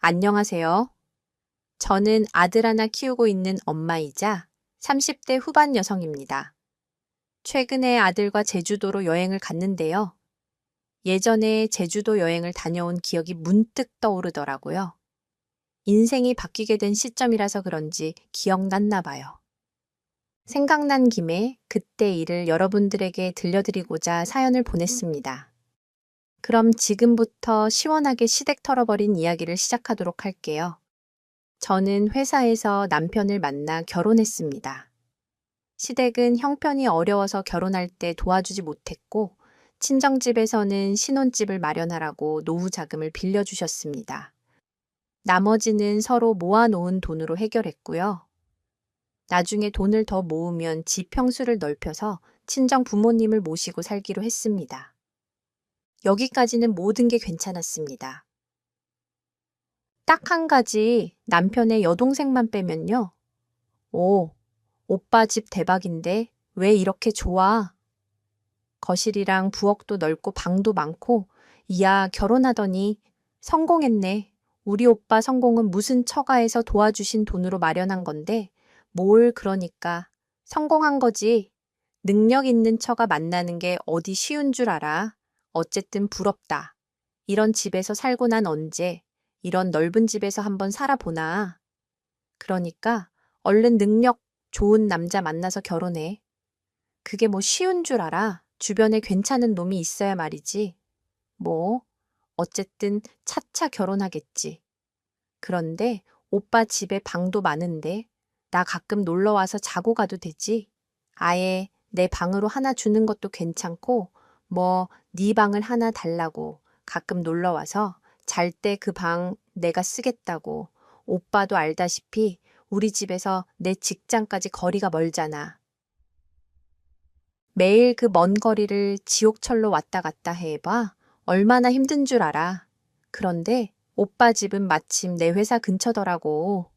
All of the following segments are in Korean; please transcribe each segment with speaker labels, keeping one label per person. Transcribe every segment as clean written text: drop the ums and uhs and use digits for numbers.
Speaker 1: 안녕하세요. 저는 아들 하나 키우고 있는 엄마이자 30대 후반 여성입니다. 최근에 아들과 제주도로 여행을 갔는데요. 예전에 제주도 여행을 다녀온 기억이 문득 떠오르더라고요. 인생이 바뀌게 된 시점이라서 그런지 기억났나 봐요. 생각난 김에 그때 일을 여러분들에게 들려드리고자 사연을 보냈습니다. 그럼 지금부터 시원하게 시댁 털어버린 이야기를 시작하도록 할게요. 저는 회사에서 남편을 만나 결혼했습니다. 시댁은 형편이 어려워서 결혼할 때 도와주지 못했고, 친정집에서는 신혼집을 마련하라고 노후 자금을 빌려주셨습니다. 나머지는 서로 모아놓은 돈으로 해결했고요. 나중에 돈을 더 모으면 집 평수를 넓혀서 친정 부모님을 모시고 살기로 했습니다. 여기까지는 모든 게 괜찮았습니다. 딱 한 가지 남편의 여동생만 빼면요. 오, 오빠 집 대박인데 왜 이렇게 좋아? 거실이랑 부엌도 넓고 방도 많고, 이야, 결혼하더니 성공했네. 우리 오빠 성공은 무슨 처가에서 도와주신 돈으로 마련한 건데, 뭘 그러니까. 성공한 거지. 능력 있는 처가 만나는 게 어디 쉬운 줄 알아. 어쨌든 부럽다. 이런 집에서 살고 난 언제, 이런 넓은 집에서 한번 살아보나. 그러니까 얼른 능력 좋은 남자 만나서 결혼해. 그게 뭐 쉬운 줄 알아? 주변에 괜찮은 놈이 있어야 말이지. 뭐, 어쨌든 차차 결혼하겠지. 그런데 오빠 집에 방도 많은데 나 가끔 놀러 와서 자고 가도 되지? 아예 내 방으로 하나 주는 것도 괜찮고 뭐 네 방을 하나 달라고 가끔 놀러 와서 잘 때 그 방 내가 쓰겠다고. 오빠도 알다시피 우리 집에서 내 직장까지 거리가 멀잖아. 매일 그 먼 거리를 지옥철로 왔다 갔다 해봐. 얼마나 힘든 줄 알아. 그런데 오빠 집은 마침 내 회사 근처더라고.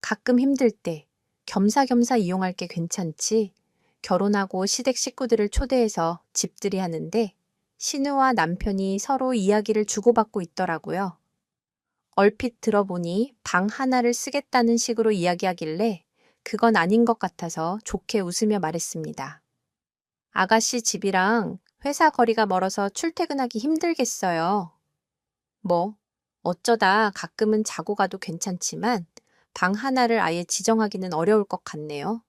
Speaker 1: 가끔 힘들 때 겸사겸사 이용할 게 괜찮지. 결혼하고 시댁 식구들을 초대해서 집들이 하는데 신우와 남편이 서로 이야기를 주고받고 있더라고요. 얼핏 들어보니 방 하나를 쓰겠다는 식으로 이야기하길래 그건 아닌 것 같아서 좋게 웃으며 말했습니다. 아가씨 집이랑 회사 거리가 멀어서 출퇴근하기 힘들겠어요. 뭐, 어쩌다 가끔은 자고 가도 괜찮지만 방 하나를 아예 지정하기는 어려울 것 같네요.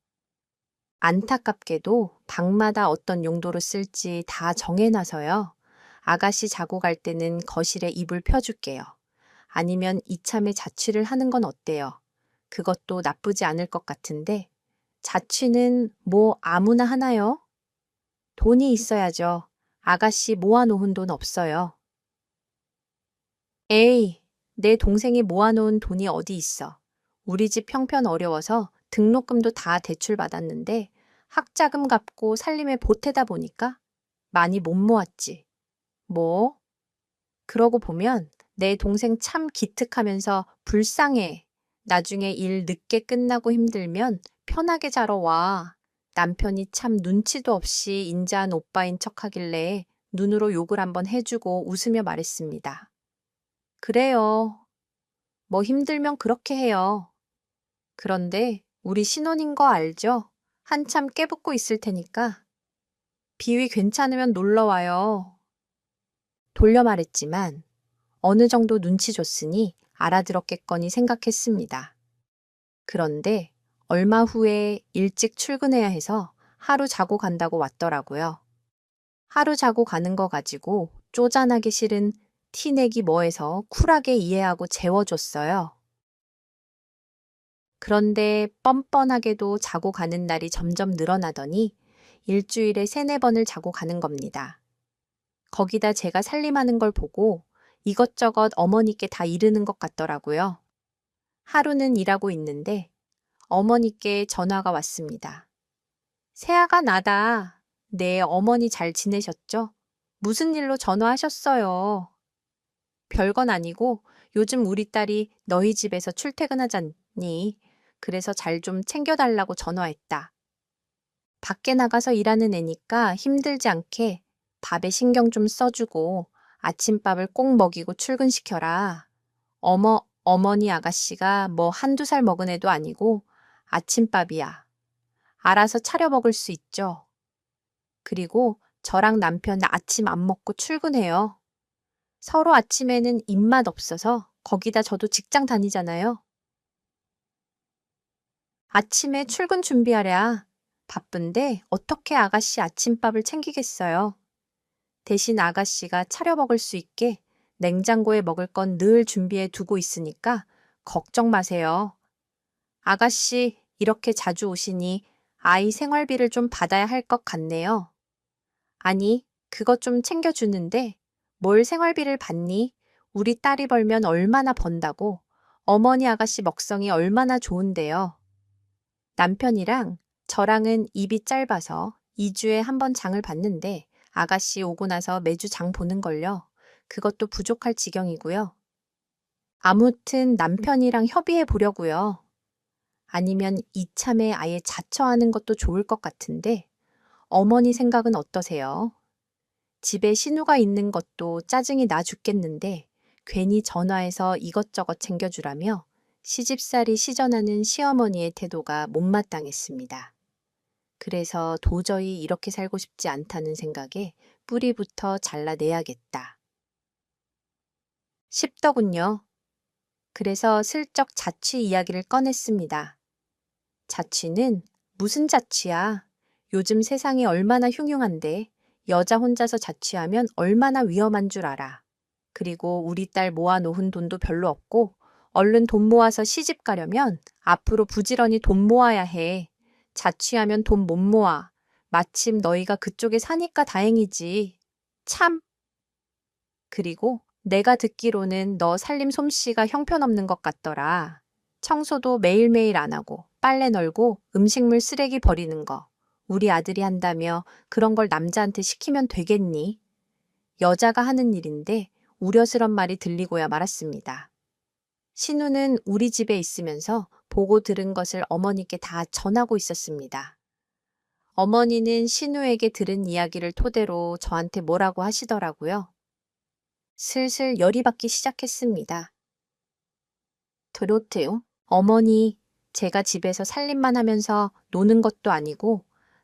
Speaker 1: 안타깝게도 방마다 어떤 용도로 쓸지 다 정해놔서요. 아가씨 자고 갈 때는 거실에 이불 펴줄게요. 아니면 이참에 자취를 하는 건 어때요? 그것도 나쁘지 않을 것 같은데 자취는 뭐 아무나 하나요? 돈이 있어야죠. 아가씨 모아놓은 돈 없어요. 에이, 내 동생이 모아놓은 돈이 어디 있어. 우리 집 형편 어려워서 등록금도 다 대출 받았는데 학자금 갚고 살림에 보태다 보니까 많이 못 모았지. 뭐? 그러고 보면 내 동생 참 기특하면서 불쌍해. 나중에 일 늦게 끝나고 힘들면 편하게 자러 와. 남편이 참 눈치도 없이 인자한 오빠인 척하길래 눈으로 욕을 한번 해주고 웃으며 말했습니다. 그래요. 뭐 힘들면 그렇게 해요. 그런데 우리 신혼인 거 알죠? 한참 깨붙고 있을 테니까 비위 괜찮으면 놀러 와요. 돌려 말했지만 어느 정도 눈치 줬으니 알아들었겠거니 생각했습니다. 그런데 얼마 후에 일찍 출근해야 해서 하루 자고 간다고 왔더라고요. 하루 자고 가는 거 가지고 쪼잔하게 싫은 티내기 뭐해서 쿨하게 이해하고 재워줬어요. 그런데 뻔뻔하게도 자고 가는 날이 점점 늘어나더니 일주일에 3-4번을 자고 가는 겁니다. 거기다 제가 살림하는 걸 보고 이것저것 어머니께 다 이르는 것 같더라고요. 하루는 일하고 있는데 어머니께 전화가 왔습니다. 새아가 나다. 네, 어머니 잘 지내셨죠? 무슨 일로 전화하셨어요? 별건 아니고 요즘 우리 딸이 너희 집에서 출퇴근하잖니. 그래서 잘 좀 챙겨달라고 전화했다. 밖에 나가서 일하는 애니까 힘들지 않게 밥에 신경 좀 써주고 아침밥을 꼭 먹이고 출근시켜라. 어머니 아가씨가 뭐 한두 살 먹은 애도 아니고 아침밥이야. 알아서 차려 먹을 수 있죠. 그리고 저랑 남편 아침 안 먹고 출근해요. 서로 아침에는 입맛 없어서 거기다 저도 직장 다니잖아요. 아침에 출근 준비하랴. 바쁜데 어떻게 아가씨 아침밥을 챙기겠어요. 대신 아가씨가 차려 먹을 수 있게 냉장고에 먹을 건 늘 준비해 두고 있으니까 걱정 마세요. 아가씨 이렇게 자주 오시니 아이 생활비를 좀 받아야 할 것 같네요. 아니, 그것 좀 챙겨주는데 뭘 생활비를 받니? 우리 딸이 벌면 얼마나 번다고. 어머니 아가씨 먹성이 얼마나 좋은데요. 남편이랑 저랑은 입이 짧아서 2주에 한 번 장을 봤는데 아가씨 오고 나서 매주 장 보는 걸요. 그것도 부족할 지경이고요. 아무튼 남편이랑 협의해 보려고요. 아니면 이참에 아예 자처하는 것도 좋을 것 같은데 어머니 생각은 어떠세요? 집에 신우가 있는 것도 짜증이 나 죽겠는데 괜히 전화해서 이것저것 챙겨주라며 시집살이 시전하는 시어머니의 태도가 못마땅했습니다. 그래서 도저히 이렇게 살고 싶지 않다는 생각에 뿌리부터 잘라내야겠다 싶더군요. 그래서 슬쩍 자취 이야기를 꺼냈습니다. 자취는 무슨 자취야? 요즘 세상이 얼마나 흉흉한데 여자 혼자서 자취하면 얼마나 위험한 줄 알아. 그리고 우리 딸 모아놓은 돈도 별로 없고 얼른 돈 모아서 시집 가려면 앞으로 부지런히 돈 모아야 해. 자취하면 돈 못 모아. 마침 너희가 그쪽에 사니까 다행이지. 참. 그리고 내가 듣기로는 너 살림 솜씨가 형편없는 것 같더라. 청소도 매일매일 안 하고 빨래 널고 음식물 쓰레기 버리는 거. 우리 아들이 한다며 그런 걸 남자한테 시키면 되겠니? 여자가 하는 일인데 우려스런 말이 들리고야 말았습니다. 신우는 우리 집에 있으면서 보고 들은 것을 어머니께 다 전하고 있었습니다. 어머니는 신우에게 들은 이야기를 토대로 저한테 뭐라고 하시더라고요. 슬슬 열이 받기 시작했습니다. 드로트요? 어머니, 제가 집에서 살림만 하면서 노는 것도 아니고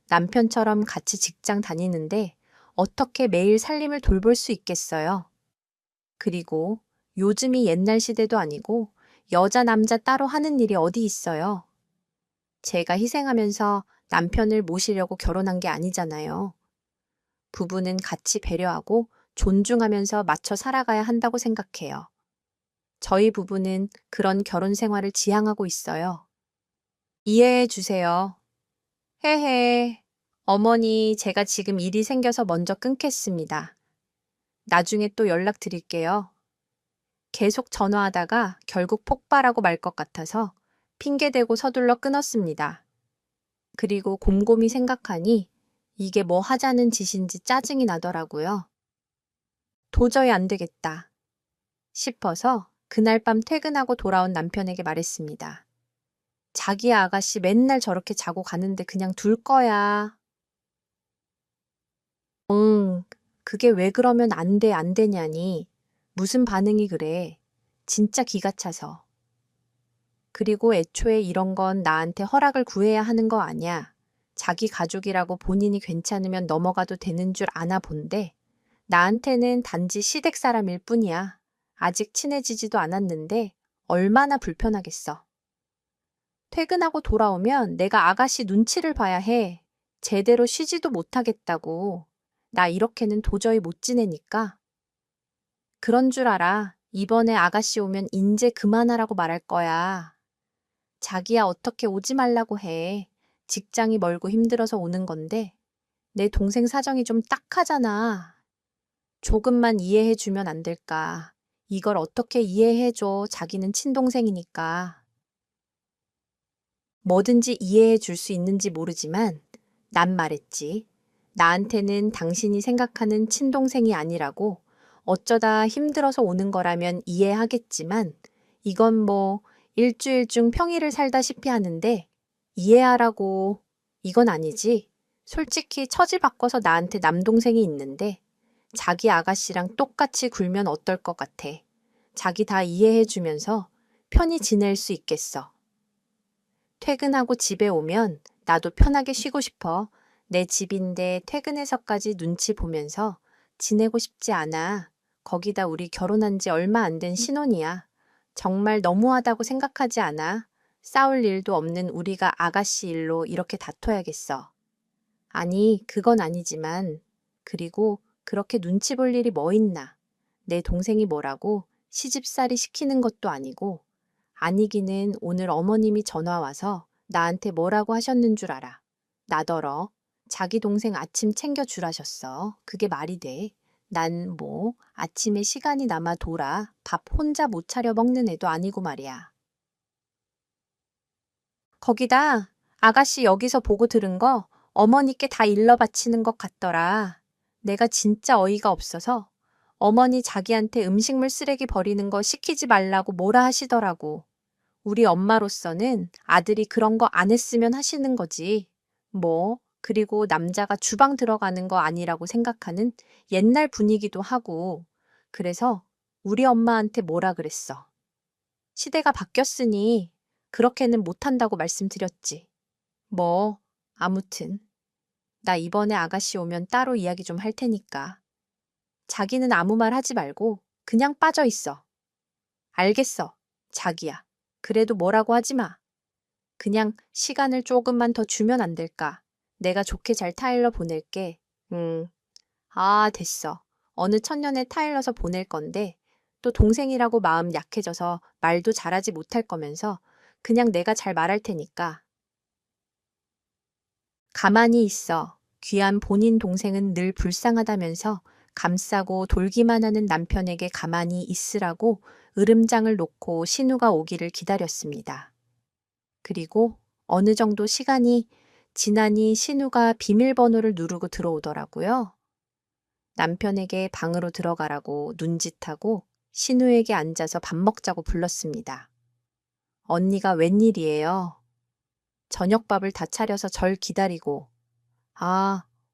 Speaker 1: 남편처럼 같이 직장 다니는데 어떻게 매일 살림을 돌볼 수 있겠어요? 그리고 요즘이 옛날 시대도 아니고 여자 남자 따로 하는 일이 어디 있어요? 제가 희생하면서 남편을 모시려고 결혼한 게 아니잖아요. 부부는 같이 배려하고 존중하면서 맞춰 살아가야 한다고 생각해요. 저희 부부는 그런 결혼 생활을 지향하고 있어요. 이해해 주세요. 헤헤. 어머니, 제가 지금 일이 생겨서 먼저 끊겠습니다. 나중에 또 연락드릴게요. 계속 전화하다가 결국 폭발하고 말 것 같아서 핑계대고 서둘러 끊었습니다. 그리고 곰곰이 생각하니 이게 뭐 하자는 짓인지 짜증이 나더라고요. 도저히 안 되겠다 싶어서 그날 밤 퇴근하고 돌아온 남편에게 말했습니다. 자기 아가씨 맨날 저렇게 자고 가는데 그냥 둘 거야. 그게 왜 그러면 안 되냐니. 무슨 반응이 그래. 진짜 기가 차서. 그리고 애초에 이런 건 나한테 허락을 구해야 하는 거 아냐. 자기 가족이라고 본인이 괜찮으면 넘어가도 되는 줄 아나 본데 나한테는 단지 시댁 사람일 뿐이야. 아직 친해지지도 않았는데 얼마나 불편하겠어. 퇴근하고 돌아오면 내가 아가씨 눈치를 봐야 해. 제대로 쉬지도 못하겠다고. 나 이렇게는 도저히 못 지내니까. 그런 줄 알아. 이번에 아가씨 오면 인제 그만하라고 말할 거야. 자기야 어떻게 오지 말라고 해. 직장이 멀고 힘들어서 오는 건데 내 동생 사정이 좀 딱하잖아. 조금만 이해해 주면 안 될까. 이걸 어떻게 이해해 줘. 자기는 친동생이니까. 뭐든지 이해해 줄 수 있는지 모르지만 난 말했지. 나한테는 당신이 생각하는 친동생이 아니라고. 어쩌다 힘들어서 오는 거라면 이해하겠지만 이건 뭐 일주일 중 평일을 살다시피 하는데 이해하라고. 이건 아니지. 솔직히 처지 바꿔서 나한테 남동생이 있는데 자기 아가씨랑 똑같이 굴면 어떨 것 같아. 자기 다 이해해주면서 편히 지낼 수 있겠어. 퇴근하고 집에 오면 나도 편하게 쉬고 싶어. 내 집인데 퇴근해서까지 눈치 보면서 지내고 싶지 않아. 거기다 우리 결혼한 지 얼마 안 된 신혼이야. 정말 너무하다고 생각하지 않아? 싸울 일도 없는 우리가 아가씨 일로 이렇게 다퉈야겠어. 아니, 그건 아니지만. 그리고 그렇게 눈치 볼 일이 뭐 있나. 내 동생이 뭐라고 시집살이 시키는 것도 아니고. 아니기는 오늘 어머님이 전화 와서 나한테 뭐라고 하셨는 줄 알아. 나더러 자기 동생 아침 챙겨주라셨어. 그게 말이 돼. 난 뭐 아침에 시간이 남아 돌아 밥 혼자 못 차려 먹는 애도 아니고 말이야. 거기다 아가씨 여기서 보고 들은 거 어머니께 다 일러 바치는 것 같더라. 내가 진짜 어이가 없어서 어머니 자기한테 음식물 쓰레기 버리는 거 시키지 말라고 뭐라 하시더라고. 우리 엄마로서는 아들이 그런 거 안 했으면 하시는 거지. 뭐, 그리고 남자가 주방 들어가는 거 아니라고 생각하는 옛날 분위기도 하고. 그래서 우리 엄마한테 뭐라 그랬어. 시대가 바뀌었으니 그렇게는 못한다고 말씀드렸지. 뭐, 아무튼. 나 이번에 아가씨 오면 따로 이야기 좀 할 테니까. 자기는 아무 말 하지 말고 그냥 빠져 있어. 알겠어, 자기야. 그래도 뭐라고 하지 마. 그냥 시간을 조금만 더 주면 안 될까? 내가 좋게 잘 타일러 보낼게. 됐어. 어느 천년에 타일러서 보낼 건데 또 동생이라고 마음 약해져서 말도 잘하지 못할 거면서 그냥 내가 잘 말할 테니까. 가만히 있어. 귀한 본인 동생은 늘 불쌍하다면서 감싸고 돌기만 하는 남편에게 가만히 있으라고 으름장을 놓고 신우가 오기를 기다렸습니다. 그리고 어느 정도 시간이 지나니 신우가 비밀번호를 누르고 들어오더라고요. 남편에게 방으로 들어가라고 눈짓하고 신우에게 앉아서 밥 먹자고 불렀습니다. 언니가 웬일이에요? 저녁밥을 다 차려서 절 기다리고.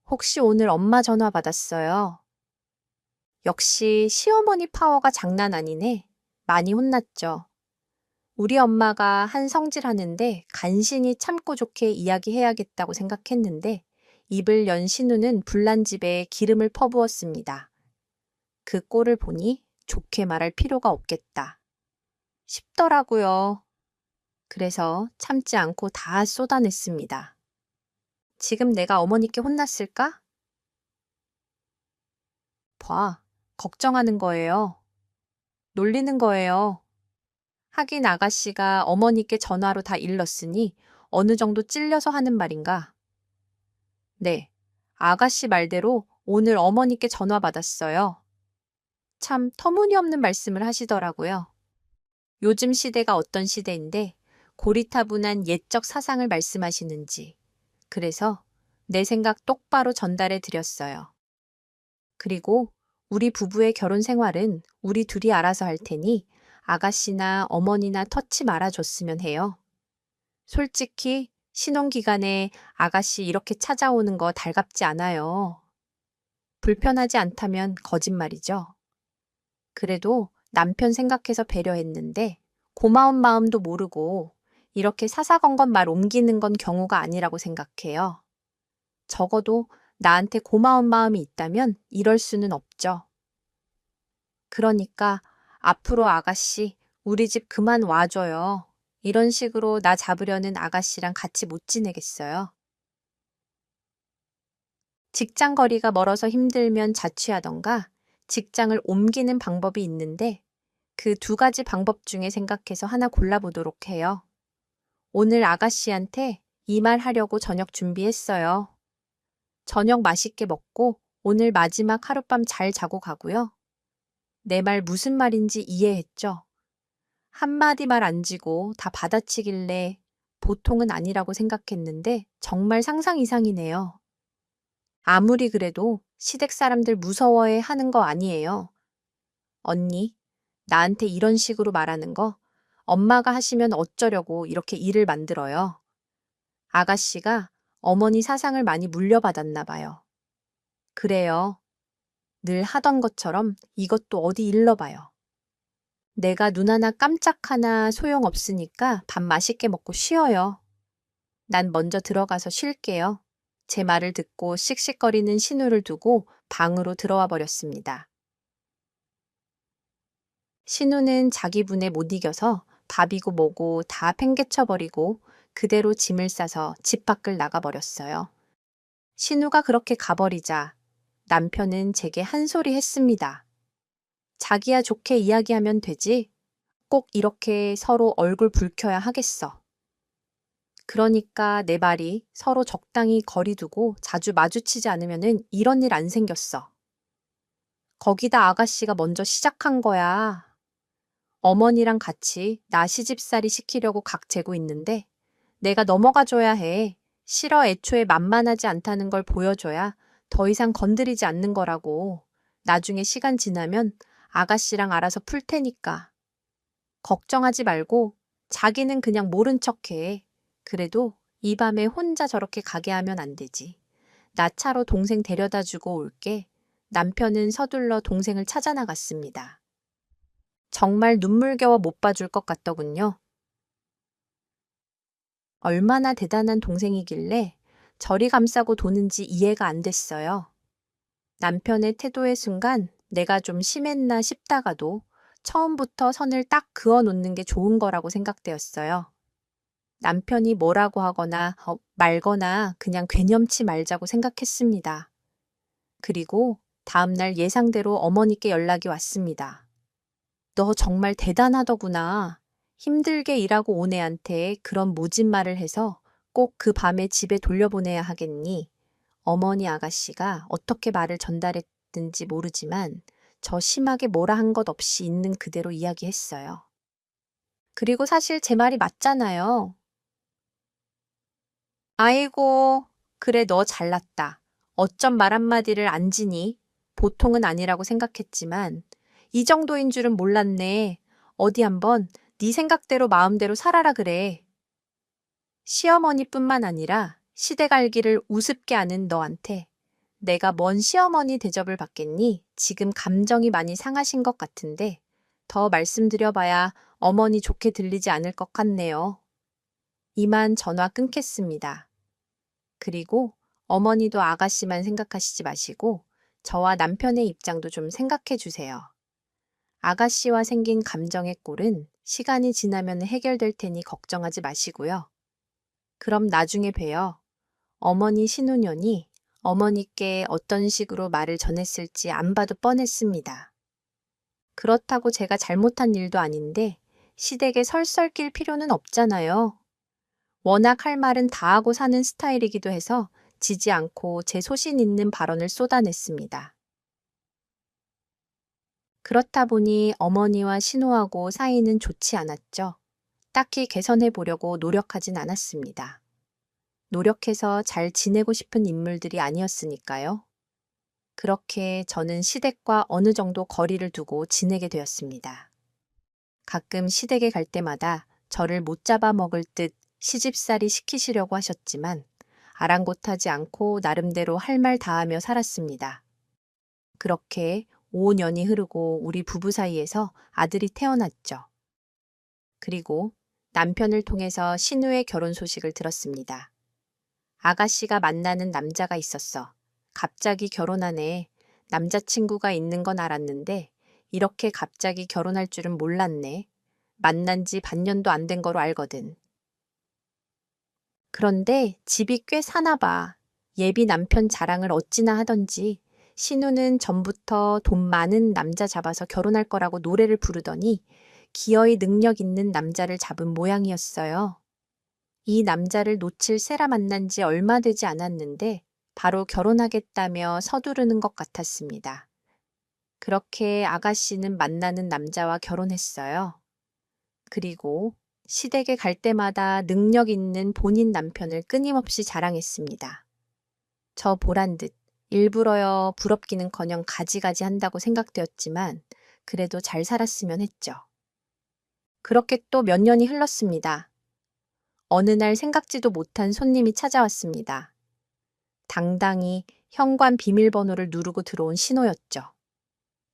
Speaker 1: 혹시 오늘 엄마 전화 받았어요? 역시 시어머니 파워가 장난 아니네. 많이 혼났죠. 우리 엄마가 한 성질하는데 간신히 참고 좋게 이야기해야겠다고 생각했는데 입을 연 신우는 불난집에 기름을 퍼부었습니다. 그 꼴을 보니 좋게 말할 필요가 없겠다 싶더라고요. 그래서 참지 않고 다 쏟아냈습니다. 지금 내가 어머니께 혼났을까? 봐, 걱정하는 거예요. 놀리는 거예요. 하긴 아가씨가 어머니께 전화로 다 일렀으니 어느 정도 찔려서 하는 말인가? 네, 아가씨 말대로 오늘 어머니께 전화 받았어요. 참 터무니없는 말씀을 하시더라고요. 요즘 시대가 어떤 시대인데 고리타분한 옛적 사상을 말씀하시는지. 그래서 내 생각 똑바로 전달해 드렸어요. 그리고 우리 부부의 결혼 생활은 우리 둘이 알아서 할 테니 아가씨나 어머니나 터치 말아줬으면 해요. 솔직히 신혼기간에 아가씨 이렇게 찾아오는 거 달갑지 않아요. 불편하지 않다면 거짓말이죠. 그래도 남편 생각해서 배려했는데 고마운 마음도 모르고 이렇게 사사건건 말 옮기는 건 경우가 아니라고 생각해요. 적어도 나한테 고마운 마음이 있다면 이럴 수는 없죠. 그러니까 앞으로 아가씨 우리 집 그만 와줘요. 이런 식으로 나 잡으려는 아가씨랑 같이 못 지내겠어요. 직장 거리가 멀어서 힘들면 자취하던가 직장을 옮기는 방법이 있는데 그 두 가지 방법 중에 생각해서 하나 골라보도록 해요. 오늘 아가씨한테 이 말 하려고 저녁 준비했어요. 저녁 맛있게 먹고 오늘 마지막 하룻밤 잘 자고 가고요. 내 말 무슨 말인지 이해했죠? 한마디 말 안 지고 다 받아치길래 보통은 아니라고 생각했는데 정말 상상 이상이네요. 아무리 그래도 시댁 사람들 무서워해 하는 거 아니에요. 언니, 나한테 이런 식으로 말하는 거 엄마가 하시면 어쩌려고 이렇게 일을 만들어요. 아가씨가 어머니 사상을 많이 물려받았나 봐요. 그래요. 늘 하던 것처럼 이것도 어디 일러봐요. 내가 눈 하나 깜짝 하나 소용없으니까 밥 맛있게 먹고 쉬어요. 난 먼저 들어가서 쉴게요. 제 말을 듣고 씩씩거리는 신우를 두고 방으로 들어와 버렸습니다. 신우는 자기 분에 못 이겨서 밥이고 뭐고 다 팽개쳐버리고 그대로 짐을 싸서 집 밖을 나가버렸어요. 신우가 그렇게 가버리자 남편은 제게 한 소리 했습니다. 자기야 좋게 이야기하면 되지. 꼭 이렇게 서로 얼굴 붉혀야 하겠어. 그러니까 내 말이 서로 적당히 거리 두고 자주 마주치지 않으면은 이런 일 안 생겼어. 거기다 아가씨가 먼저 시작한 거야. 어머니랑 같이 나 시집살이 시키려고 각 재고 있는데 내가 넘어가 줘야 해. 싫어 애초에 만만하지 않다는 걸 보여줘야 더 이상 건드리지 않는 거라고. 나중에 시간 지나면 아가씨랑 알아서 풀 테니까. 걱정하지 말고 자기는 그냥 모른 척해. 그래도 이 밤에 혼자 저렇게 가게 하면 안 되지. 나 차로 동생 데려다 주고 올게. 남편은 서둘러 동생을 찾아 나갔습니다. 정말 눈물겨워 못 봐줄 것 같더군요. 얼마나 대단한 동생이길래 저리 감싸고 도는지 이해가 안 됐어요. 남편의 태도의 순간 내가 좀 심했나 싶다가도 처음부터 선을 딱 그어 놓는 게 좋은 거라고 생각되었어요. 남편이 뭐라고 하거나 말거나 그냥 괴념치 말자고 생각했습니다. 그리고 다음날 예상대로 어머니께 연락이 왔습니다. 너 정말 대단하더구나. 힘들게 일하고 온 애한테 그런 모진 말을 해서 꼭 그 밤에 집에 돌려보내야 하겠니? 어머니 아가씨가 어떻게 말을 전달했든지 모르지만 저 심하게 뭐라 한 것 없이 있는 그대로 이야기했어요. 그리고 사실 제 말이 맞잖아요. 아이고, 그래 너 잘났다. 어쩜 말 한마디를 안 지니? 보통은 아니라고 생각했지만 이 정도인 줄은 몰랐네. 어디 한번 네 생각대로 마음대로 살아라 그래. 시어머니뿐만 아니라 시대갈기를 우습게 아는 너한테 내가 뭔 시어머니 대접을 받겠니? 지금 감정이 많이 상하신 것 같은데 더 말씀드려봐야 어머니 좋게 들리지 않을 것 같네요. 이만 전화 끊겠습니다. 그리고 어머니도 아가씨만 생각하시지 마시고 저와 남편의 입장도 좀 생각해 주세요. 아가씨와 생긴 감정의 꼴은 시간이 지나면 해결될 테니 걱정하지 마시고요. 그럼 나중에 봬요. 어머니 신우년이 어머니께 어떤 식으로 말을 전했을지 안 봐도 뻔했습니다. 그렇다고 제가 잘못한 일도 아닌데 시댁에 설설 낄 필요는 없잖아요. 워낙 할 말은 다 하고 사는 스타일이기도 해서 지지 않고 제 소신 있는 발언을 쏟아냈습니다. 그렇다 보니 어머니와 신우하고 사이는 좋지 않았죠. 딱히 개선해 보려고 노력하진 않았습니다. 노력해서 잘 지내고 싶은 인물들이 아니었으니까요. 그렇게 저는 시댁과 어느 정도 거리를 두고 지내게 되었습니다. 가끔 시댁에 갈 때마다 저를 못 잡아먹을 듯 시집살이 시키시려고 하셨지만 아랑곳하지 않고 나름대로 할 말 다하며 살았습니다. 그렇게 5년이 흐르고 우리 부부 사이에서 아들이 태어났죠. 그리고 남편을 통해서 신우의 결혼 소식을 들었습니다. 아가씨가 만나는 남자가 있었어. 갑자기 결혼하네. 남자친구가 있는 건 알았는데 이렇게 갑자기 결혼할 줄은 몰랐네. 만난 지 반년도 안 된 거로 알거든. 그런데 집이 꽤 사나 봐. 예비 남편 자랑을 어찌나 하던지 신우는 전부터 돈 많은 남자 잡아서 결혼할 거라고 노래를 부르더니 기어이 능력 있는 남자를 잡은 모양이었어요. 이 남자를 놓칠 새라 만난 지 얼마 되지 않았는데 바로 결혼하겠다며 서두르는 것 같았습니다. 그렇게 아가씨는 만나는 남자와 결혼했어요. 그리고 시댁에 갈 때마다 능력 있는 본인 남편을 끊임없이 자랑했습니다. 저 보란 듯 일부러요 부럽기는커녕 가지가지 한다고 생각되었지만 그래도 잘 살았으면 했죠. 그렇게 또 몇 년이 흘렀습니다. 어느 날 생각지도 못한 손님이 찾아왔습니다. 당당히 현관 비밀번호를 누르고 들어온 신호였죠.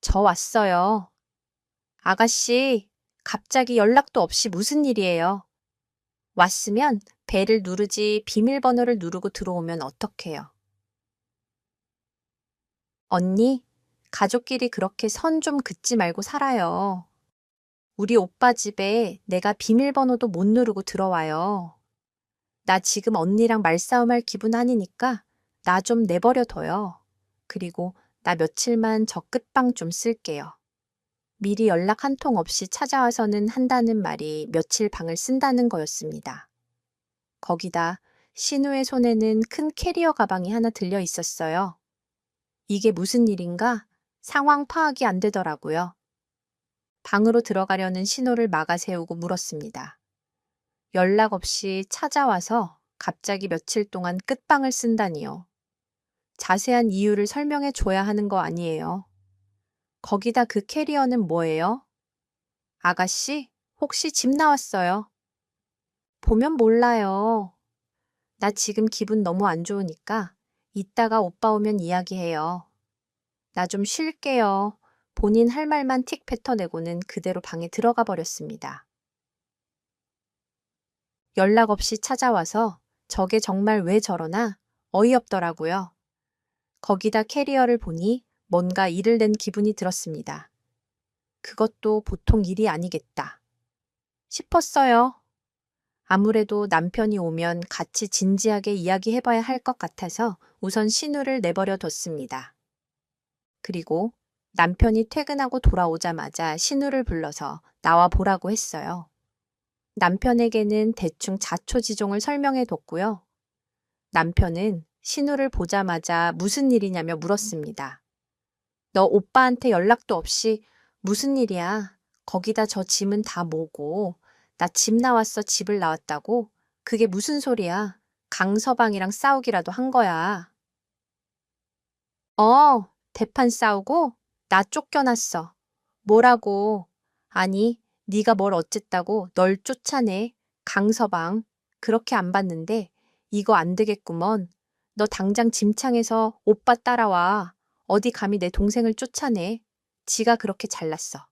Speaker 1: 저 왔어요. 아가씨, 갑자기 연락도 없이 무슨 일이에요? 왔으면 벨을 누르지 비밀번호를 누르고 들어오면 어떡해요? 언니, 가족끼리 그렇게 선 좀 긋지 말고 살아요. 우리 오빠 집에 내가 비밀번호도 못 누르고 들어와요. 나 지금 언니랑 말싸움할 기분 아니니까 나 좀 내버려 둬요. 그리고 나 며칠만 저 끝방 좀 쓸게요. 미리 연락 한 통 없이 찾아와서는 한다는 말이 며칠 방을 쓴다는 거였습니다. 거기다 신우의 손에는 큰 캐리어 가방이 하나 들려 있었어요. 이게 무슨 일인가? 상황 파악이 안 되더라고요. 방으로 들어가려는 신호를 막아 세우고 물었습니다. 연락 없이 찾아와서 갑자기 며칠 동안 끝방을 쓴다니요. 자세한 이유를 설명해 줘야 하는 거 아니에요. 거기다 그 캐리어는 뭐예요? 아가씨, 혹시 집 나왔어요? 보면 몰라요. 나 지금 기분 너무 안 좋으니까 이따가 오빠 오면 이야기해요. 나 좀 쉴게요. 본인 할 말만 틱 뱉어내고는 그대로 방에 들어가 버렸습니다. 연락 없이 찾아와서 저게 정말 왜 저러나 어이없더라고요. 거기다 캐리어를 보니 뭔가 일을 낸 기분이 들었습니다. 그것도 보통 일이 아니겠다 싶었어요. 아무래도 남편이 오면 같이 진지하게 이야기해봐야 할 것 같아서 우선 신우를 내버려 뒀습니다. 그리고 남편이 퇴근하고 돌아오자마자 신우를 불러서 나와 보라고 했어요. 남편에게는 대충 자초지종을 설명해 뒀고요. 남편은 신우를 보자마자 무슨 일이냐며 물었습니다. 너 오빠한테 연락도 없이 무슨 일이야? 거기다 저 짐은 다 뭐고? 나 집 나왔어 집을 나왔다고? 그게 무슨 소리야? 강서방이랑 싸우기라도 한 거야. 대판 싸우고? 나 쫓겨났어. 뭐라고? 아니, 네가 뭘 어쨌다고 널 쫓아내. 강서방. 그렇게 안 봤는데 이거 안 되겠구먼. 너 당장 짐창에서 오빠 따라와. 어디 감히 내 동생을 쫓아내. 지가 그렇게 잘났어.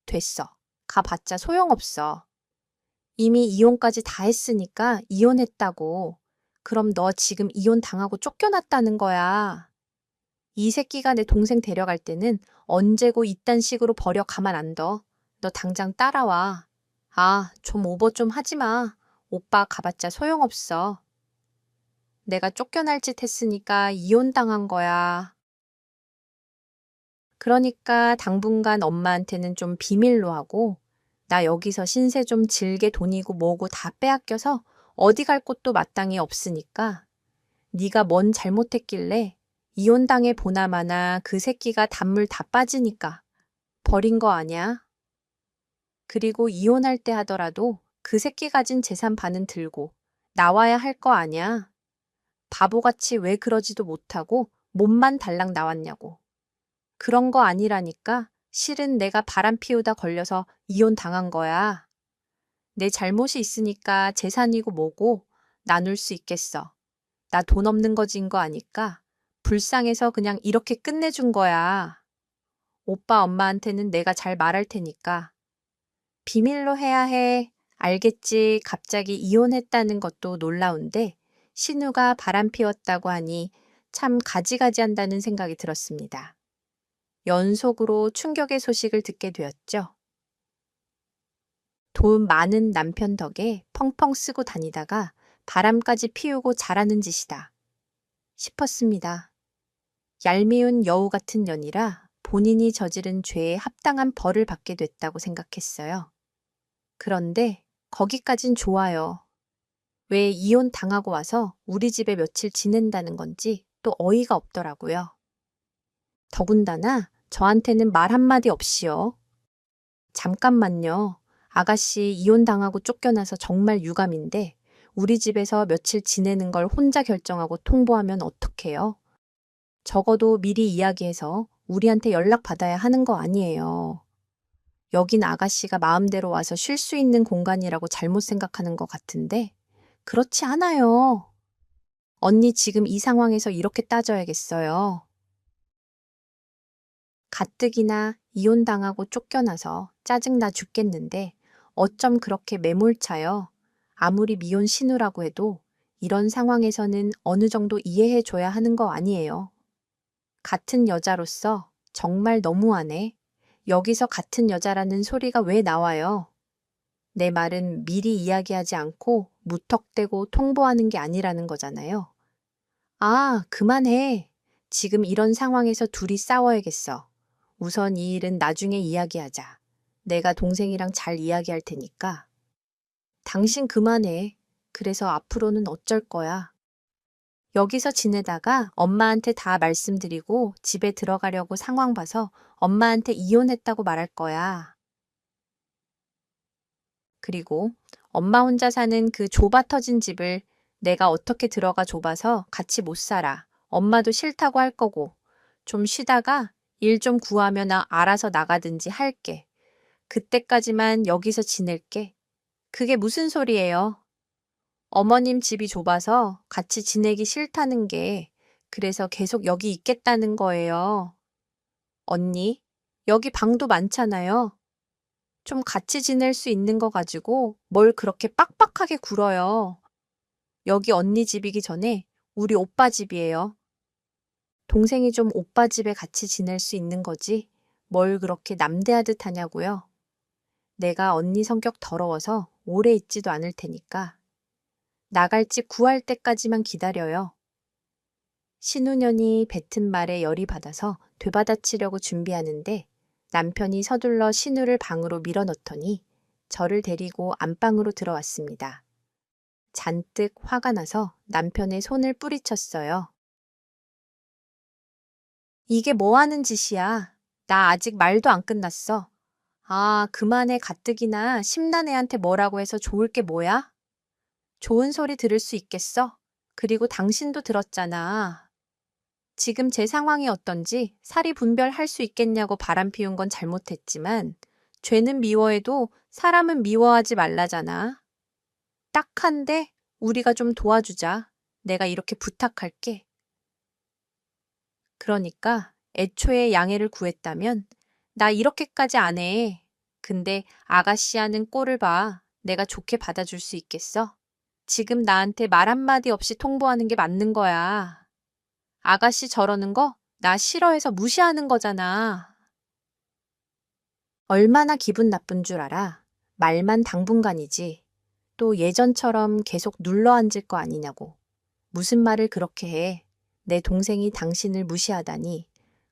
Speaker 1: 됐어. 가봤자 소용없어. 이미 이혼까지 다 했으니까 이혼했다고. 그럼 너 지금 이혼 당하고 쫓겨났다는 거야. 이 새끼가 내 동생 데려갈 때는 언제고 이딴 식으로 버려 가만 안 둬. 너 당장 따라와. 아, 좀 오버 좀 하지 마. 오빠 가봤자 소용없어. 내가 쫓겨날 짓 했으니까 이혼 당한 거야. 그러니까 당분간 엄마한테는 좀 비밀로 하고 나 여기서 신세 좀 질게 돈이고 뭐고 다 빼앗겨서 어디 갈 곳도 마땅히 없으니까 네가 뭔 잘못했길래 이혼당해 보나마나 그 새끼가 단물 다 빠지니까 버린 거 아냐? 그리고 이혼할 때 하더라도 그 새끼 가진 재산 반은 들고 나와야 할 거 아냐? 바보같이 왜 그러지도 못하고 몸만 달랑 나왔냐고. 그런 거 아니라니까 실은 내가 바람 피우다 걸려서 이혼 당한 거야. 내 잘못이 있으니까 재산이고 뭐고 나눌 수 있겠어. 나 돈 없는 거지인 거 아니까 불쌍해서 그냥 이렇게 끝내준 거야. 오빠 엄마한테는 내가 잘 말할 테니까. 비밀로 해야 해. 알겠지. 갑자기 이혼했다는 것도 놀라운데 신우가 바람 피웠다고 하니 참 가지가지 한다는 생각이 들었습니다. 연속으로 충격의 소식을 듣게 되었죠. 돈 많은 남편 덕에 펑펑 쓰고 다니다가 바람까지 피우고 잘하는 짓이다 싶었습니다. 얄미운 여우 같은 년이라 본인이 저지른 죄에 합당한 벌을 받게 됐다고 생각했어요. 그런데 거기까진 좋아요. 왜 이혼 당하고 와서 우리 집에 며칠 지낸다는 건지 또 어이가 없더라고요. 더군다나 저한테는 말 한마디 없이요. 잠깐만요. 아가씨 이혼 당하고 쫓겨나서 정말 유감인데 우리 집에서 며칠 지내는 걸 혼자 결정하고 통보하면 어떡해요? 적어도 미리 이야기해서 우리한테 연락받아야 하는 거 아니에요. 여긴 아가씨가 마음대로 와서 쉴 수 있는 공간이라고 잘못 생각하는 것 같은데 그렇지 않아요. 언니 지금 이 상황에서 이렇게 따져야겠어요. 가뜩이나 이혼당하고 쫓겨나서 짜증나 죽겠는데 어쩜 그렇게 매몰차요? 아무리 미혼 신우라고 해도 이런 상황에서는 어느 정도 이해해줘야 하는 거 아니에요. 같은 여자로서 정말 너무하네. 여기서 같은 여자라는 소리가 왜 나와요? 내 말은 미리 이야기하지 않고 무턱대고 통보하는 게 아니라는 거잖아요. 아, 그만해. 지금 이런 상황에서 둘이 싸워야겠어. 우선 이 일은 나중에 이야기하자. 내가 동생이랑 잘 이야기할 테니까. 당신 그만해. 그래서 앞으로는 어쩔 거야. 여기서 지내다가 엄마한테 다 말씀드리고 집에 들어가려고 상황 봐서 엄마한테 이혼했다고 말할 거야. 그리고 엄마 혼자 사는 그 좁아 터진 집을 내가 어떻게 들어가 좁아서 같이 못 살아. 엄마도 싫다고 할 거고. 좀 쉬다가 일 좀 구하면 나 알아서 나가든지 할게. 그때까지만 여기서 지낼게. 그게 무슨 소리예요? 어머님 집이 좁아서 같이 지내기 싫다는 게 그래서 계속 여기 있겠다는 거예요. 언니, 여기 방도 많잖아요. 좀 같이 지낼 수 있는 거 가지고 뭘 그렇게 빡빡하게 굴어요. 여기 언니 집이기 전에 우리 오빠 집이에요. 동생이 좀 오빠 집에 같이 지낼 수 있는 거지 뭘 그렇게 남대하듯 하냐고요. 내가 언니 성격 더러워서 오래 있지도 않을 테니까 나갈 집 구할 때까지만 기다려요. 신우년이 뱉은 말에 열이 받아서 되받아치려고 준비하는데 남편이 서둘러 신우를 방으로 밀어넣더니 저를 데리고 안방으로 들어왔습니다. 잔뜩 화가 나서 남편의 손을 뿌리쳤어요. 이게 뭐 하는 짓이야? 나 아직 말도 안 끝났어. 아, 그만해 가뜩이나 심난 애한테 뭐라고 해서 좋을 게 뭐야? 좋은 소리 들을 수 있겠어? 그리고 당신도 들었잖아. 지금 제 상황이 어떤지 사리 분별할 수 있겠냐고 바람 피운 건 잘못했지만 죄는 미워해도 사람은 미워하지 말라잖아. 딱한데 우리가 좀 도와주자. 내가 이렇게 부탁할게. 그러니까 애초에 양해를 구했다면 나 이렇게까지 안 해. 근데 아가씨 하는 꼴을 봐. 내가 좋게 받아줄 수 있겠어? 지금 나한테 말 한마디 없이 통보하는 게 맞는 거야. 아가씨 저러는 거 나 싫어해서 무시하는 거잖아. 얼마나 기분 나쁜 줄 알아. 말만 당분간이지. 또 예전처럼 계속 눌러 앉을 거 아니냐고. 무슨 말을 그렇게 해. 내 동생이 당신을 무시하다니.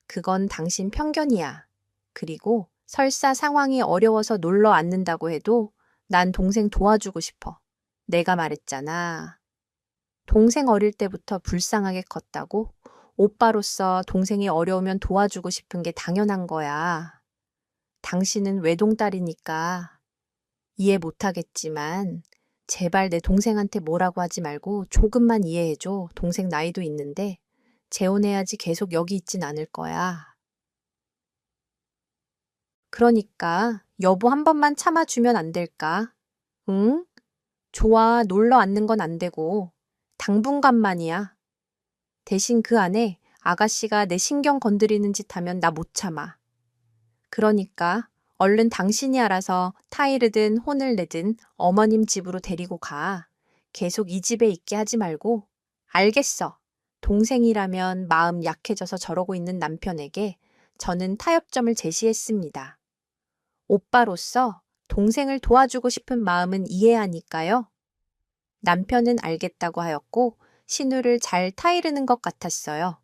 Speaker 1: 그건 당신 편견이야. 그리고 설사 상황이 어려워서 놀러 앉는다고 해도 난 동생 도와주고 싶어. 내가 말했잖아. 동생 어릴 때부터 불쌍하게 컸다고? 오빠로서 동생이 어려우면 도와주고 싶은 게 당연한 거야. 당신은 외동딸이니까 이해 못하겠지만 제발 내 동생한테 뭐라고 하지 말고 조금만 이해해줘. 동생 나이도 있는데 재혼해야지 계속 여기 있진 않을 거야. 그러니까 여보 한 번만 참아주면 안 될까? 응? 좋아, 놀러 앉는 건 안 되고 당분간만이야. 대신 그 안에 아가씨가 내 신경 건드리는 짓 하면 나 못 참아. 그러니까 얼른 당신이 알아서 타이르든 혼을 내든 어머님 집으로 데리고 가. 계속 이 집에 있게 하지 말고. 알겠어. 동생이라면 마음 약해져서 저러고 있는 남편에게 저는 타협점을 제시했습니다. 오빠로서 동생을 도와주고 싶은 마음은 이해하니까요. 남편은 알겠다고 하였고 신우를 잘 타이르는 것 같았어요.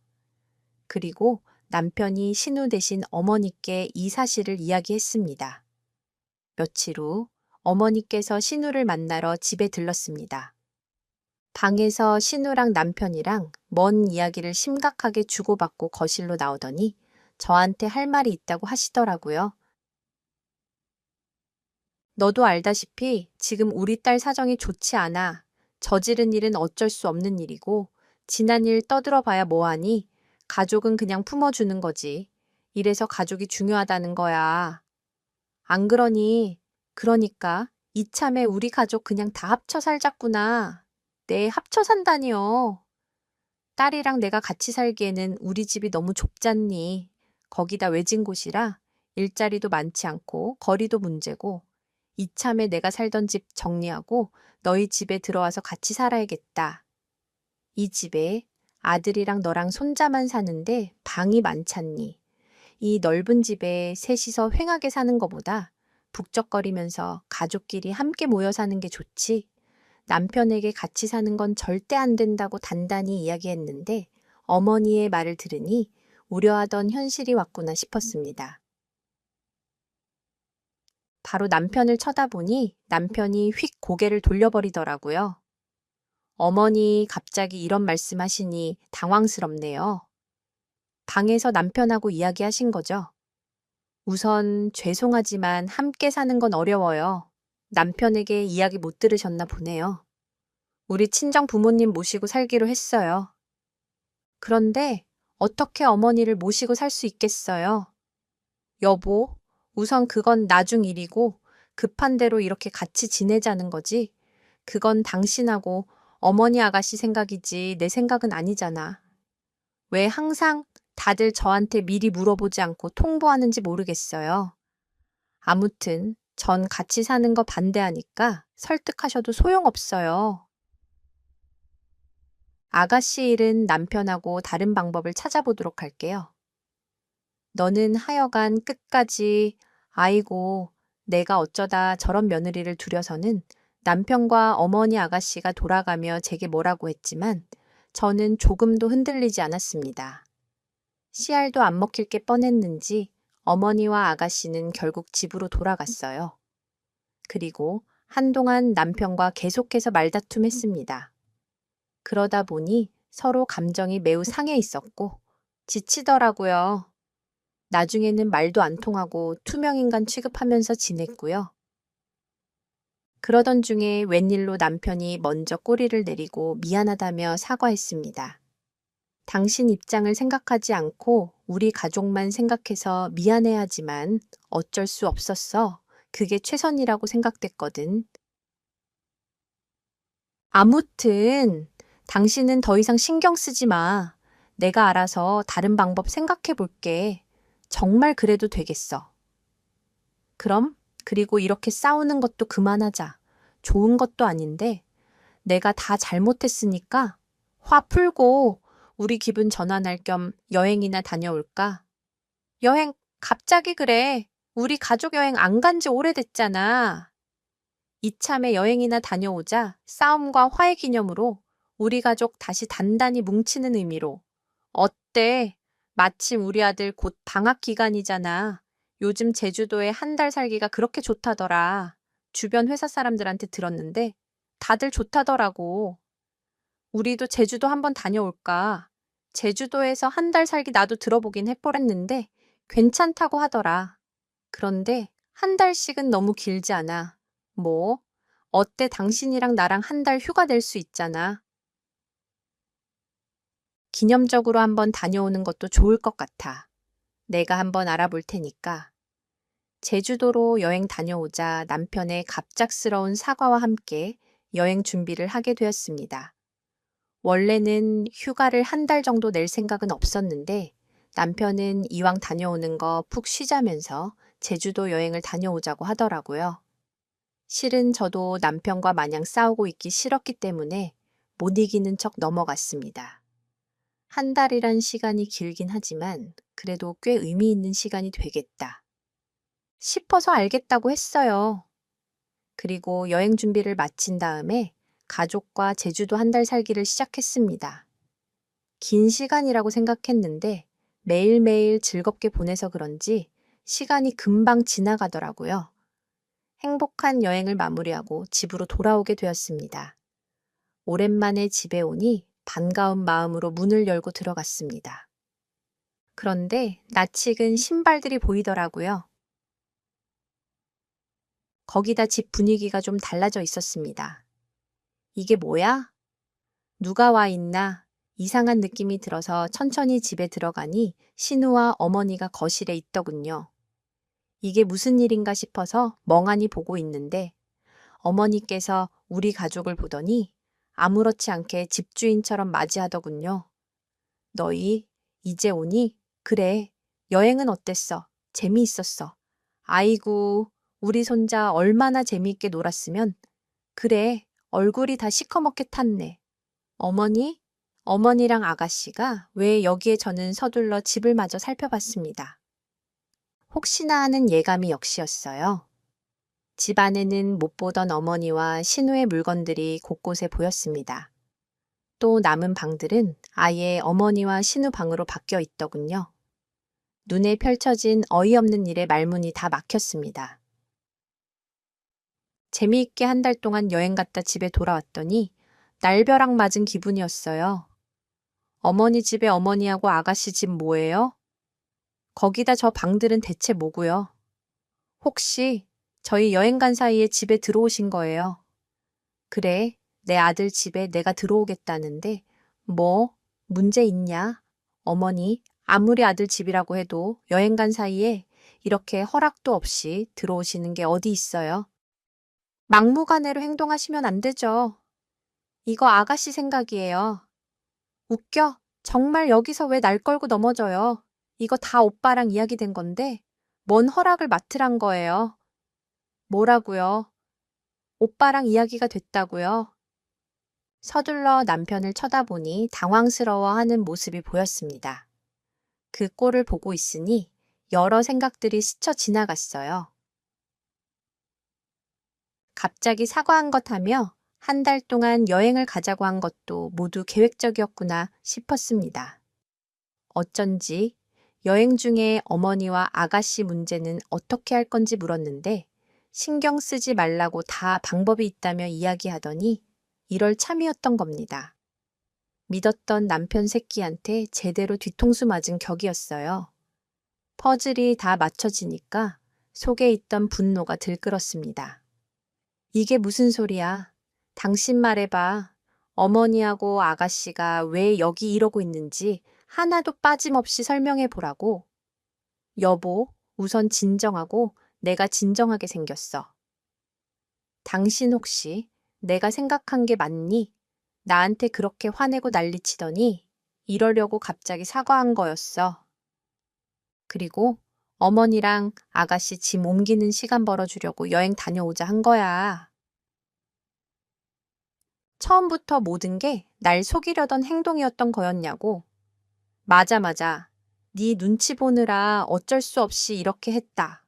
Speaker 1: 그리고 남편이 신우 대신 어머니께 이 사실을 이야기했습니다. 며칠 후 어머니께서 신우를 만나러 집에 들렀습니다. 방에서 신우랑 남편이랑 먼 이야기를 심각하게 주고받고 거실로 나오더니 저한테 할 말이 있다고 하시더라고요. 너도 알다시피 지금 우리 딸 사정이 좋지 않아. 저지른 일은 어쩔 수 없는 일이고 지난 일 떠들어 봐야 뭐하니? 가족은 그냥 품어주는 거지. 이래서 가족이 중요하다는 거야. 안 그러니? 그러니까 이참에 우리 가족 그냥 다 합쳐 살자꾸나. 네, 합쳐 산다니요. 딸이랑 내가 같이 살기에는 우리 집이 너무 좁잖니. 거기다 외진 곳이라 일자리도 많지 않고 거리도 문제고 이참에 내가 살던 집 정리하고 너희 집에 들어와서 같이 살아야겠다. 이 집에 아들이랑 너랑 손자만 사는데 방이 많잖니. 이 넓은 집에 셋이서 휑하게 사는 것보다 북적거리면서 가족끼리 함께 모여 사는 게 좋지. 남편에게 같이 사는 건 절대 안 된다고 단단히 이야기했는데 어머니의 말을 들으니 우려하던 현실이 왔구나 싶었습니다. 바로 남편을 쳐다보니 남편이 휙 고개를 돌려버리더라고요. 어머니 갑자기 이런 말씀하시니 당황스럽네요. 방에서 남편하고 이야기하신 거죠? 우선 죄송하지만 함께 사는 건 어려워요. 남편에게 이야기 못 들으셨나 보네요. 우리 친정 부모님 모시고 살기로 했어요. 그런데 어떻게 어머니를 모시고 살 수 있겠어요? 여보, 우선 그건 나중 일이고 급한 대로 이렇게 같이 지내자는 거지. 그건 당신하고 어머니 아가씨 생각이지 내 생각은 아니잖아. 왜 항상 다들 저한테 미리 물어보지 않고 통보하는지 모르겠어요. 아무튼 전 같이 사는 거 반대하니까 설득하셔도 소용없어요. 아가씨 일은 남편하고 다른 방법을 찾아보도록 할게요. 너는 하여간 끝까지 아이고 내가 어쩌다 저런 며느리를 두려서는 남편과 어머니 아가씨가 돌아가며 제게 뭐라고 했지만 저는 조금도 흔들리지 않았습니다. 씨알도 안 먹힐 게 뻔했는지 어머니와 아가씨는 결국 집으로 돌아갔어요. 그리고 한동안 남편과 계속해서 말다툼했습니다. 그러다 보니 서로 감정이 매우 상해 있었고 지치더라고요. 나중에는 말도 안 통하고 투명인간 취급하면서 지냈고요. 그러던 중에 웬일로 남편이 먼저 꼬리를 내리고 미안하다며 사과했습니다. 당신 입장을 생각하지 않고 우리 가족만 생각해서 미안해하지만 어쩔 수 없었어. 그게 최선이라고 생각됐거든. 아무튼 당신은 더 이상 신경 쓰지 마. 내가 알아서 다른 방법 생각해 볼게. 정말 그래도 되겠어. 그럼 그리고 이렇게 싸우는 것도 그만하자. 좋은 것도 아닌데 내가 다 잘못했으니까 화 풀고 우리 기분 전환할 겸 여행이나 다녀올까? 여행 갑자기 그래. 우리 가족 여행 안 간지 오래됐잖아. 이참에 여행이나 다녀오자 싸움과 화해 기념으로 우리 가족 다시 단단히 뭉치는 의미로. 어때? 마침 우리 아들 곧 방학 기간이잖아. 요즘 제주도에 한 달 살기가 그렇게 좋다더라. 주변 회사 사람들한테 들었는데 다들 좋다더라고. 우리도 제주도 한번 다녀올까? 제주도에서 한 달 살기 나도 들어보긴 해보랬는데 괜찮다고 하더라. 그런데 한 달씩은 너무 길지 않아. 뭐? 어때 당신이랑 나랑 한 달 휴가 낼 수 있잖아. 기념적으로 한번 다녀오는 것도 좋을 것 같아. 내가 한번 알아볼 테니까. 제주도로 여행 다녀오자 남편의 갑작스러운 사과와 함께 여행 준비를 하게 되었습니다. 원래는 휴가를 한 달 정도 낼 생각은 없었는데 남편은 이왕 다녀오는 거 푹 쉬자면서 제주도 여행을 다녀오자고 하더라고요. 실은 저도 남편과 마냥 싸우고 있기 싫었기 때문에 못 이기는 척 넘어갔습니다. 한 달이란 시간이 길긴 하지만 그래도 꽤 의미 있는 시간이 되겠다 싶어서 알겠다고 했어요. 그리고 여행 준비를 마친 다음에 가족과 제주도 한 달 살기를 시작했습니다. 긴 시간이라고 생각했는데 매일매일 즐겁게 보내서 그런지 시간이 금방 지나가더라고요. 행복한 여행을 마무리하고 집으로 돌아오게 되었습니다. 오랜만에 집에 오니 반가운 마음으로 문을 열고 들어갔습니다. 그런데 낯익은 신발들이 보이더라고요. 거기다 집 분위기가 좀 달라져 있었습니다. 이게 뭐야? 누가 와 있나? 이상한 느낌이 들어서 천천히 집에 들어가니 신우와 어머니가 거실에 있더군요. 이게 무슨 일인가 싶어서 멍하니 보고 있는데 어머니께서 우리 가족을 보더니 아무렇지 않게 집주인처럼 맞이하더군요. 너희 이제 오니? 그래. 여행은 어땠어? 재미있었어. 아이고, 우리 손자 얼마나 재미있게 놀았으면. 그래, 얼굴이 다 시커멓게 탔네. 어머니? 어머니랑 아가씨가 왜 여기에 저는 서둘러 집을 마저 살펴봤습니다. 혹시나 하는 예감이 역시였어요. 집 안에는 못 보던 어머니와 신우의 물건들이 곳곳에 보였습니다. 또 남은 방들은 아예 어머니와 신우 방으로 바뀌어 있더군요. 눈에 펼쳐진 어이없는 일에 말문이 다 막혔습니다. 재미있게 한 달 동안 여행 갔다 집에 돌아왔더니 날벼락 맞은 기분이었어요. 어머니 집에 어머니하고 아가씨 집 뭐예요? 거기다 저 방들은 대체 뭐고요? 혹시 저희 여행 간 사이에 집에 들어오신 거예요? 그래, 내 아들 집에 내가 들어오겠다는데 뭐 문제 있냐? 어머니, 아무리 아들 집이라고 해도 여행 간 사이에 이렇게 허락도 없이 들어오시는 게 어디 있어요? 막무가내로 행동하시면 안 되죠. 이거 아가씨 생각이에요. 웃겨. 정말 여기서 왜 날 걸고 넘어져요. 이거 다 오빠랑 이야기된 건데 뭔 허락을 맡으란 거예요. 뭐라고요? 오빠랑 이야기가 됐다고요? 서둘러 남편을 쳐다보니 당황스러워하는 모습이 보였습니다. 그 꼴을 보고 있으니 여러 생각들이 스쳐 지나갔어요. 갑자기 사과한 것 하며 한 달 동안 여행을 가자고 한 것도 모두 계획적이었구나 싶었습니다. 어쩐지 여행 중에 어머니와 아가씨 문제는 어떻게 할 건지 물었는데 신경 쓰지 말라고 다 방법이 있다며 이야기하더니 이럴 참이었던 겁니다. 믿었던 남편 새끼한테 제대로 뒤통수 맞은 격이었어요. 퍼즐이 다 맞춰지니까 속에 있던 분노가 들끓었습니다. 이게 무슨 소리야? 당신 말해봐. 어머니하고 아가씨가 왜 여기 이러고 있는지 하나도 빠짐없이 설명해 보라고. 여보, 우선 진정하고 내가 진정하게 생겼어. 당신 혹시 내가 생각한 게 맞니? 나한테 그렇게 화내고 난리치더니 이러려고 갑자기 사과한 거였어. 그리고 어머니랑 아가씨 짐 옮기는 시간 벌어주려고 여행 다녀오자 한 거야. 처음부터 모든 게 날 속이려던 행동이었던 거였냐고. 맞아, 맞아. 네 눈치 보느라 어쩔 수 없이 이렇게 했다.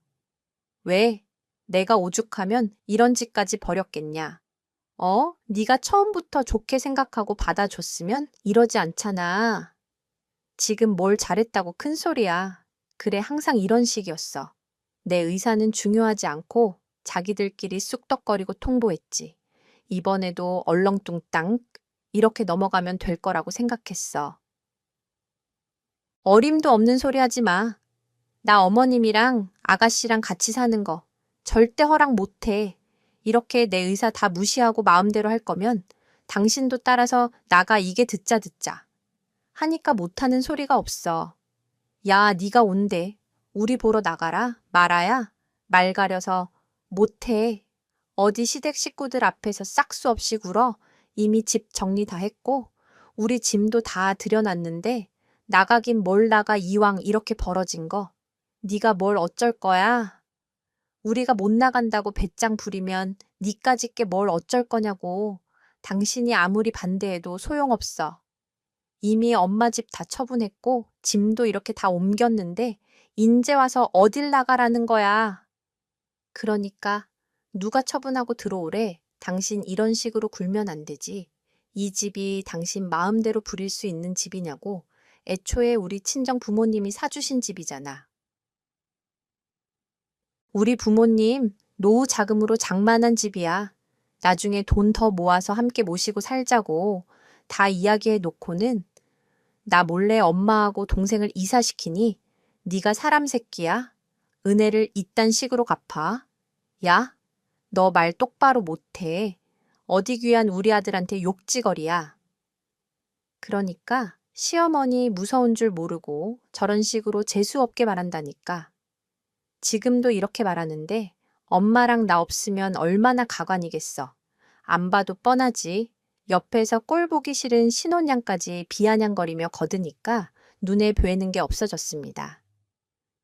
Speaker 1: 왜? 내가 오죽하면 이런 짓까지 벌였겠냐. 네가 처음부터 좋게 생각하고 받아줬으면 이러지 않잖아. 지금 뭘 잘했다고 큰 소리야. 그래, 항상 이런 식이었어. 내 의사는 중요하지 않고 자기들끼리 쑥덕거리고 통보했지. 이번에도 얼렁뚱땅 이렇게 넘어가면 될 거라고 생각했어. 어림도 없는 소리 하지 마. 나 어머님이랑 아가씨랑 같이 사는 거 절대 허락 못 해. 이렇게 내 의사 다 무시하고 마음대로 할 거면 당신도 따라서 나가 이게 듣자 듣자. 하니까 못하는 소리가 없어. 야, 네가 온대. 우리 보러 나가라. 말아야. 말 가려서 못해. 어디 시댁 식구들 앞에서 싹수 없이 굴어. 이미 집 정리 다 했고 우리 짐도 다 들여놨는데 나가긴 뭘 나가 이왕 이렇게 벌어진 거. 네가 뭘 어쩔 거야? 우리가 못 나간다고 배짱 부리면 니까짓 게 뭘 어쩔 거냐고. 당신이 아무리 반대해도 소용없어. 이미 엄마 집 다 처분했고 짐도 이렇게 다 옮겼는데 인제 와서 어딜 나가라는 거야. 그러니까 누가 처분하고 들어오래. 당신 이런 식으로 굴면 안 되지. 이 집이 당신 마음대로 부릴 수 있는 집이냐고. 애초에 우리 친정 부모님이 사주신 집이잖아. 우리 부모님 노후 자금으로 장만한 집이야. 나중에 돈 더 모아서 함께 모시고 살자고 다 이야기해 놓고는 나 몰래 엄마하고 동생을 이사시키니 네가 사람 새끼야? 은혜를 이딴 식으로 갚아? 야, 너 말 똑바로 못해. 어디 귀한 우리 아들한테 욕지거리야. 그러니까 시어머니 무서운 줄 모르고 저런 식으로 재수없게 말한다니까. 지금도 이렇게 말하는데 엄마랑 나 없으면 얼마나 가관이겠어. 안 봐도 뻔하지. 옆에서 꼴 보기 싫은 신혼양까지 비아냥거리며 거드니까 눈에 뵈는 게 없어졌습니다.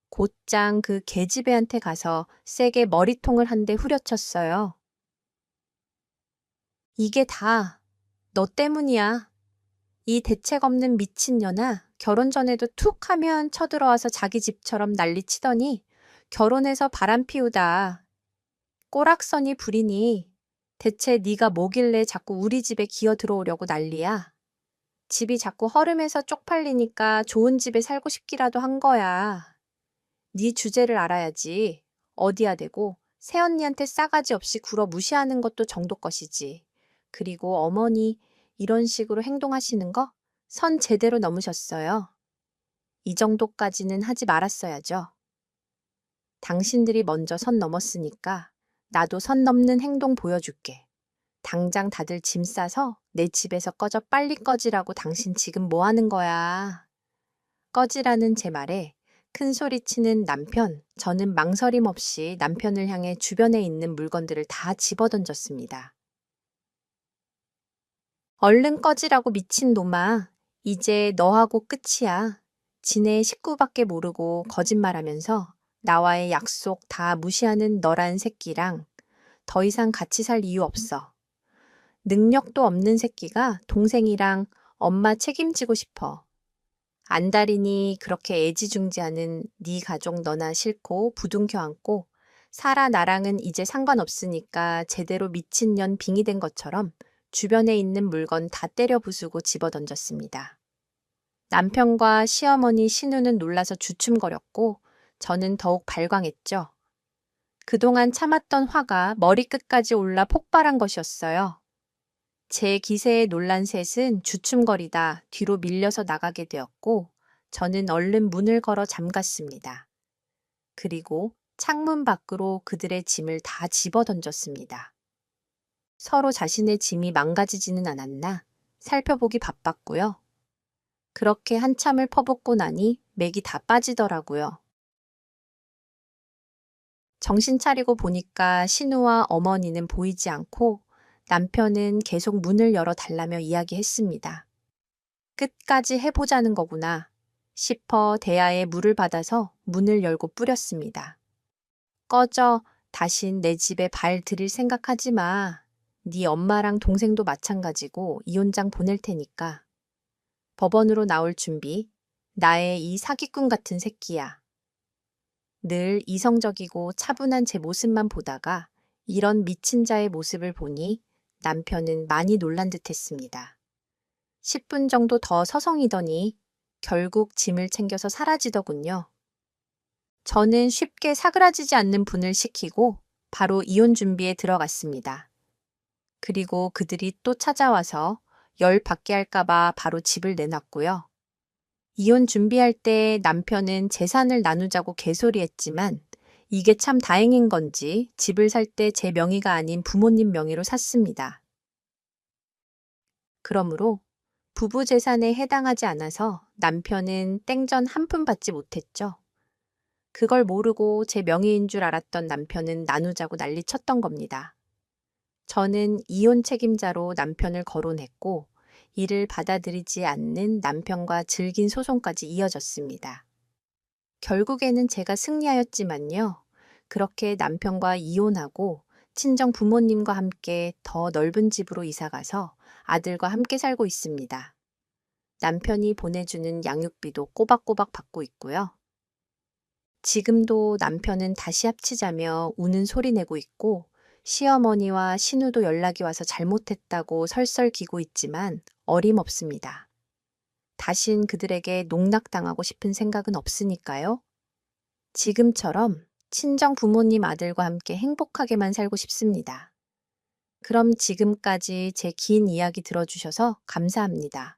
Speaker 1: 곧장 그 계집애한테 가서 세게 머리통을 한 대 후려쳤어요. 이게 다 너 때문이야. 이 대책 없는 미친년아. 결혼 전에도 툭 하면 쳐들어와서 자기 집처럼 난리치더니 결혼해서 바람 피우다. 꼬락서니 부리니 대체 네가 뭐길래 자꾸 우리 집에 기어 들어오려고 난리야. 집이 자꾸 허름해서 쪽팔리니까 좋은 집에 살고 싶기라도 한 거야. 네 주제를 알아야지. 어디야 대고 새언니한테 싸가지 없이 굴어 무시하는 것도 정도 것이지. 그리고 어머니 이런 식으로 행동하시는 거 선 제대로 넘으셨어요. 이 정도까지는 하지 말았어야죠. 당신들이 먼저 선 넘었으니까 나도 선 넘는 행동 보여줄게. 당장 다들 짐 싸서 내 집에서 꺼져 빨리 꺼지라고 당신 지금 뭐 하는 거야. 꺼지라는 제 말에 큰 소리치는 남편, 저는 망설임 없이 남편을 향해 주변에 있는 물건들을 다 집어던졌습니다. 얼른 꺼지라고 미친 놈아. 이제 너하고 끝이야. 지네 식구밖에 모르고 거짓말하면서 나와의 약속 다 무시하는 너란 새끼랑 더 이상 같이 살 이유 없어. 능력도 없는 새끼가 동생이랑 엄마 책임지고 싶어. 안달이니 그렇게 애지중지하는 네 가족 너나 싫고 부둥켜 안고 사라 나랑은 이제 상관없으니까 제대로 미친년 빙이 된 것처럼 주변에 있는 물건 다 때려 부수고 집어던졌습니다. 남편과 시어머니 신우는 놀라서 주춤거렸고 저는 더욱 발광했죠. 그동안 참았던 화가 머리끝까지 올라 폭발한 것이었어요. 제 기세에 놀란 셋은 주춤거리다 뒤로 밀려서 나가게 되었고 저는 얼른 문을 걸어 잠갔습니다. 그리고 창문 밖으로 그들의 짐을 다 집어던졌습니다. 서로 자신의 짐이 망가지지는 않았나 살펴보기 바빴고요. 그렇게 한참을 퍼붓고 나니 맥이 다 빠지더라고요. 정신 차리고 보니까 신우와 어머니는 보이지 않고 남편은 계속 문을 열어 달라며 이야기했습니다. 끝까지 해보자는 거구나 싶어 대야에 물을 받아서 문을 열고 뿌렸습니다. 꺼져, 다신 내 집에 발 들일 생각하지 마. 네 엄마랑 동생도 마찬가지고 이혼장 보낼 테니까. 법원으로 나올 준비. 나의 이 사기꾼 같은 새끼야. 늘 이성적이고 차분한 제 모습만 보다가 이런 미친 자의 모습을 보니 남편은 많이 놀란 듯 했습니다. 10분 정도 더 서성이더니 결국 짐을 챙겨서 사라지더군요. 저는 쉽게 사그라지지 않는 분을 시키고 바로 이혼 준비에 들어갔습니다. 그리고 그들이 또 찾아와서 열 받게 할까봐 바로 집을 내놨고요. 이혼 준비할 때 남편은 재산을 나누자고 개소리했지만 이게 참 다행인 건지 집을 살 때 제 명의가 아닌 부모님 명의로 샀습니다. 그러므로 부부 재산에 해당하지 않아서 남편은 땡전 한 푼 받지 못했죠. 그걸 모르고 제 명의인 줄 알았던 남편은 나누자고 난리쳤던 겁니다. 저는 이혼 책임자로 남편을 거론했고 이를 받아들이지 않는 남편과 질긴 소송까지 이어졌습니다. 결국에는 제가 승리하였지만요. 그렇게 남편과 이혼하고 친정 부모님과 함께 더 넓은 집으로 이사가서 아들과 함께 살고 있습니다. 남편이 보내주는 양육비도 꼬박꼬박 받고 있고요. 지금도 남편은 다시 합치자며 우는 소리 내고 있고 시어머니와 신우도 연락이 와서 잘못했다고 설설기고 있지만 어림없습니다. 다신 그들에게 농락당하고 싶은 생각은 없으니까요. 지금처럼 친정 부모님 아들과 함께 행복하게만 살고 싶습니다. 그럼 지금까지 제 긴 이야기 들어주셔서 감사합니다.